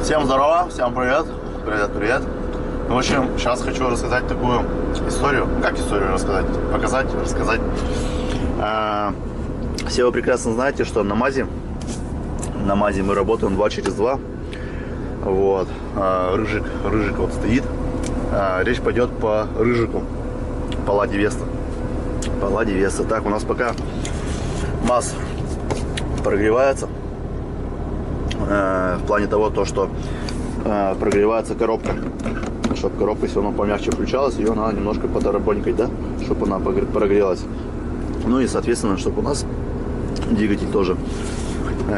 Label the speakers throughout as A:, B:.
A: Всем здорово, всем привет, привет. В общем, сейчас хочу рассказать такую историю. Как историю рассказать? Показать, рассказать. Все вы прекрасно знаете, что на МАЗе мы работаем 2 через 2. Вот. Рыжик вот стоит. Речь пойдет по Рыжику, по Ладе Веста. Так, у нас пока МАЗ прогревается. В плане того, что прогревается коробка. Чтобы коробка все равно помягче включалась, ее надо немножко подорабонькать, да? Чтобы она прогрелась. Ну и, соответственно, чтобы у нас двигатель тоже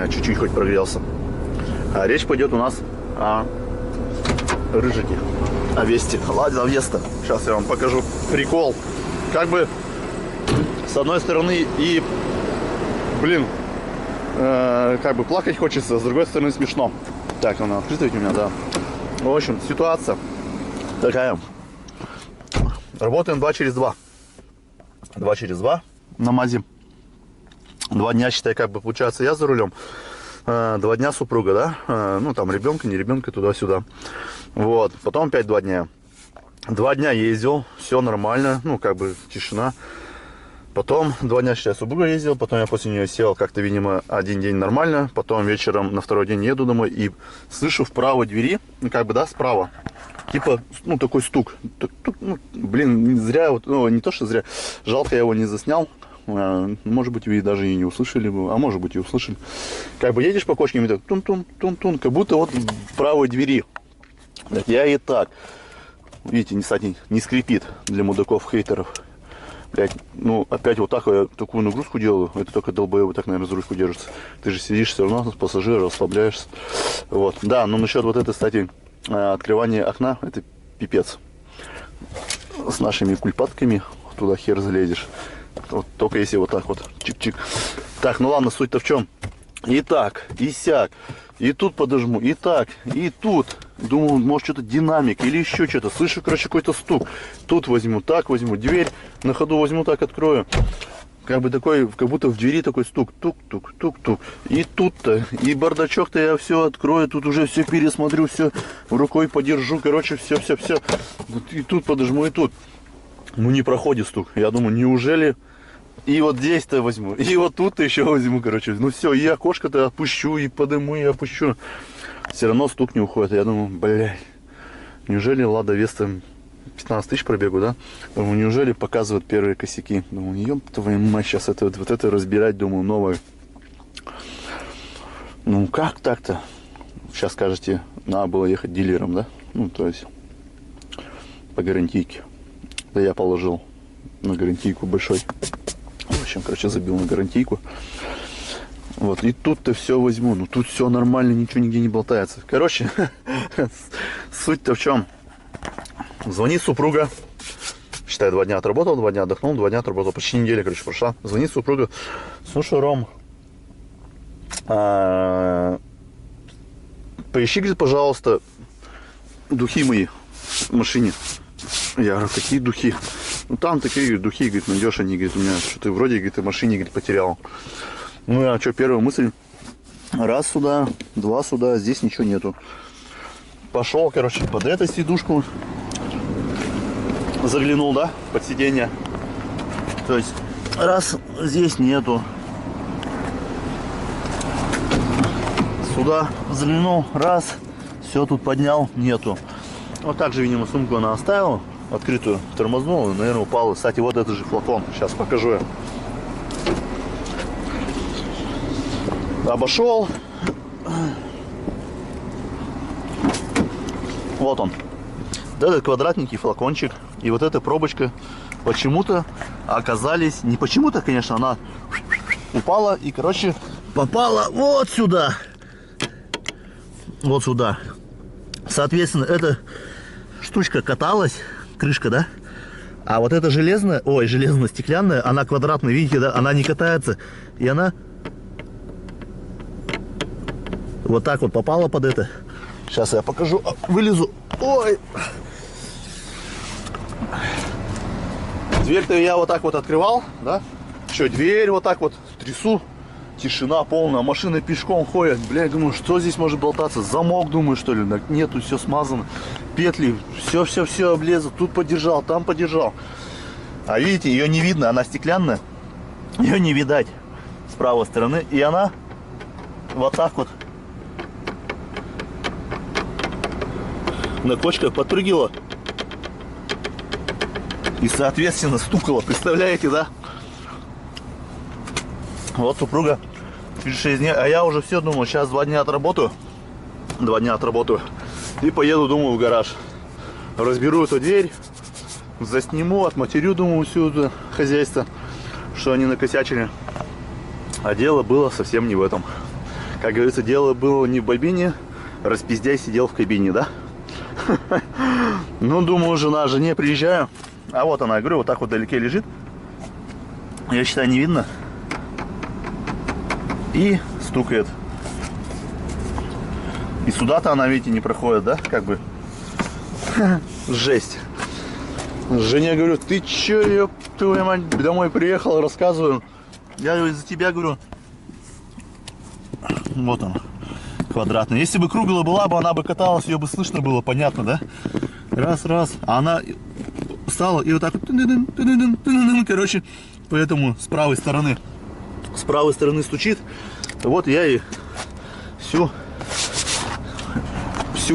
A: чуть-чуть хоть прогрелся. Речь пойдет у нас о Рыжике, о Весте, Лада Веста. Сейчас я вам покажу прикол. Как бы с одной стороны и, как бы плакать хочется, с другой стороны смешно. Так, она открыта ведь у меня, да. В общем, ситуация такая. Работаем 2 через 2. 2 через 2 на МАЗе. 2 дня, считай, как бы получается я за рулем. 2 дня супруга, да. Ну, там ребенка, не ребенка, туда-сюда. Вот. Потом опять 2 дня. 2 дня ездил, все нормально, ну, как бы тишина. Потом 2 дня, считай, супруга ездил, потом я после нее сел, как-то, видимо, один день нормально. Потом вечером на второй день еду домой и слышу в правой двери, ну, как бы, да, справа. Типа, ну, такой стук. Ну, блин, зря, вот, ну, не то, что зря. Жалко, я его не заснял. Может быть, вы даже и не услышали бы, а может быть, и услышали. Как бы едешь по кочкам и так тун-тун, как будто вот в правой двери. Так, я и так. Видите, кстати, не скрипит для мудаков-хейтеров. Блять, ну, опять вот так я такую нагрузку делаю. Это только долбоебы так, наверное, за ручку держится. Ты же сидишь все равно с пассажира, расслабляешься. Вот. Да, но насчет вот этой, кстати, открывания окна, это пипец. С нашими кульпатками туда хер залезешь. Вот, только если вот так вот, чик-чик. Так, ну ладно, суть-то в чем? И так, и сяк, и тут подожму, и так, и тут. Думаю, может, что-то динамик или еще что-то. Слышу, короче, какой-то стук. Тут возьму, так возьму, дверь на ходу возьму, так открою. Как бы такой, как будто в двери такой стук, тук-тук. И тут-то, и бардачок-то я все открою, тут уже все пересмотрю, все рукой подержу, короче, все. И тут подожму, и тут. Ну, не проходит стук. Я думаю, неужели... И вот здесь-то возьму, и вот тут еще возьму, короче. Ну все, и окошко-то опущу, и подыму, и опущу. Все равно стук не уходит. Я думаю, блядь, неужели Лада Веста 15 тысяч пробегу, да? Думаю, неужели показывают первые косяки? Думаю, ёб твою мать, сейчас это, вот это разбирать, думаю, новое. Ну, как так-то? Сейчас скажете, надо было ехать дилером, да? Ну, то есть, по гарантийке. Да я положил на гарантийку большой. В общем, короче, забил на гарантийку. Вот, и тут-то все возьму. Ну, тут все нормально, ничего нигде не болтается. Короче, суть-то в чем? Звонит супруга. Считай, 2 дня отработал, 2 дня отдохнул, 2 дня отработал. Почти неделя, короче, прошла. Звонит супруга. Слушай, Ром, поищи, говорит, пожалуйста, духи мои в машине. Я говорю, какие духи? Ну, там такие духи, говорит, найдешь они, говорит, у меня что-то вроде, говорит, в машине, говорит, потерял. Ну, а что, первая мысль, раз сюда, 2 сюда, здесь ничего нету. Пошел, короче, под эту сидушку, заглянул, да, под сиденье. То есть, раз, здесь нету. Сюда заглянул, раз, все тут поднял, нету. Вот так же, видимо, сумку она оставила, открытую, тормознула, наверное, упала. Кстати, вот это же флакон, сейчас покажу я. Обошел. Вот он. Вот этот квадратненький флакончик и вот эта пробочка почему-то оказались, не почему-то, конечно, она упала и, короче, попала вот сюда. Вот сюда. Соответственно, эта штучка каталась, крышка, да? А вот эта железная, ой, железно-стеклянная, она квадратная, видите, да? Она не катается. И она вот так вот попала под это. Сейчас я покажу, вылезу. Ой! Дверь-то я вот так вот открывал, да? Еще дверь вот так вот трясу. Тишина полная, машины пешком ходят. Бля, я думаю, что здесь может болтаться? Замок, думаю, что ли? Так нет, тут все смазано. Петли, все облезло. Тут подержал, там подержал. А видите, ее не видно, она стеклянная. Ее не видать с правой стороны. И она вот так вот на кочках подпрыгивала. И, соответственно, стукала. Представляете, да? Вот супруга пишет 6 дней. А я уже все думал, сейчас 2 дня отработаю. 2 дня отработаю. И поеду, думаю, в гараж. Разберу эту дверь. Засниму, отматерю, думаю, всю это хозяйство, что они накосячили. А дело было совсем не в этом. Как говорится, дело было не в бобине. Распиздяй сидел в кабине, да? Ну, думаю, жена, жене приезжаю. А вот она, я говорю, вот так вот вдалеке лежит. Я считаю, не видно. И стукает. И сюда-то она, видите, не проходит, да? Как бы. Жесть. Жене говорю, ты чё, ёб твою мать, домой приехал, рассказываю. Я из-за тебя говорю. Вот он, квадратный. Если бы круглая была бы, она бы каталась, ее бы слышно было, понятно, да? Раз. А она встала и вот так вот, короче, поэтому с правой стороны стучит. Вот я и всю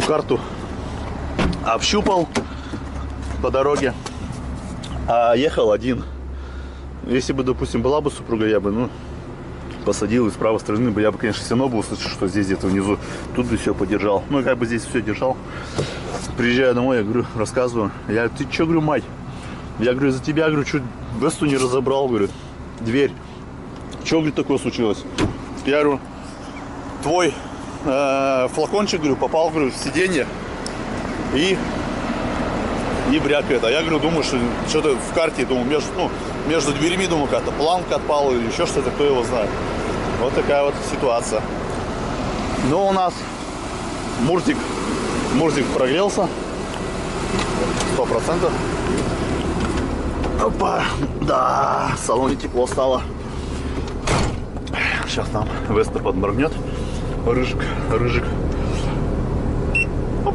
A: карту общупал по дороге, а ехал один. Если бы, допустим, была бы супруга, я бы, посадил, и с правой стороны бы я бы, конечно, все равно бы услышал, что здесь где-то внизу. Тут бы все подержал. Ну, как бы здесь все держал. Приезжаю домой, я говорю, рассказываю. Я, ты че, говорю, мать? Я говорю, из-за тебя, говорю, чуть весту не разобрал, говорю, дверь. Че, говорю, такое случилось? Я говорю, твой флакончик, говорю, попал, говорю, в сиденье и брякает. А я, говорю, думаю, что что-то в карте, думаю, между дверьми, думаю, какая-то планка отпала или еще что-то, кто его знает. Вот такая вот ситуация. Но у нас Мурзик прогрелся 100%. Опа, да, в салоне тепло стало. Сейчас там Веста подморгнет. Рыжик. Оп.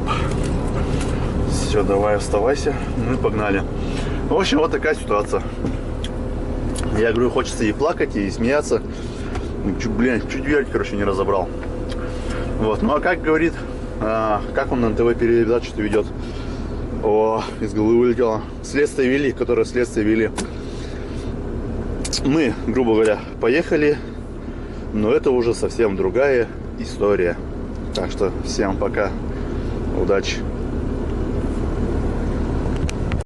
A: Все, давай, вставайся. Мы погнали. В общем, вот такая ситуация. Я говорю, хочется и плакать, и смеяться. Чуть дверь, короче, не разобрал. Вот, ну а как говорит, как он на НТВ передачу ведет? О, из головы вылетело. Следствие вели. Мы, грубо говоря, поехали. Но это уже совсем другая история. Так что всем пока. Удачи.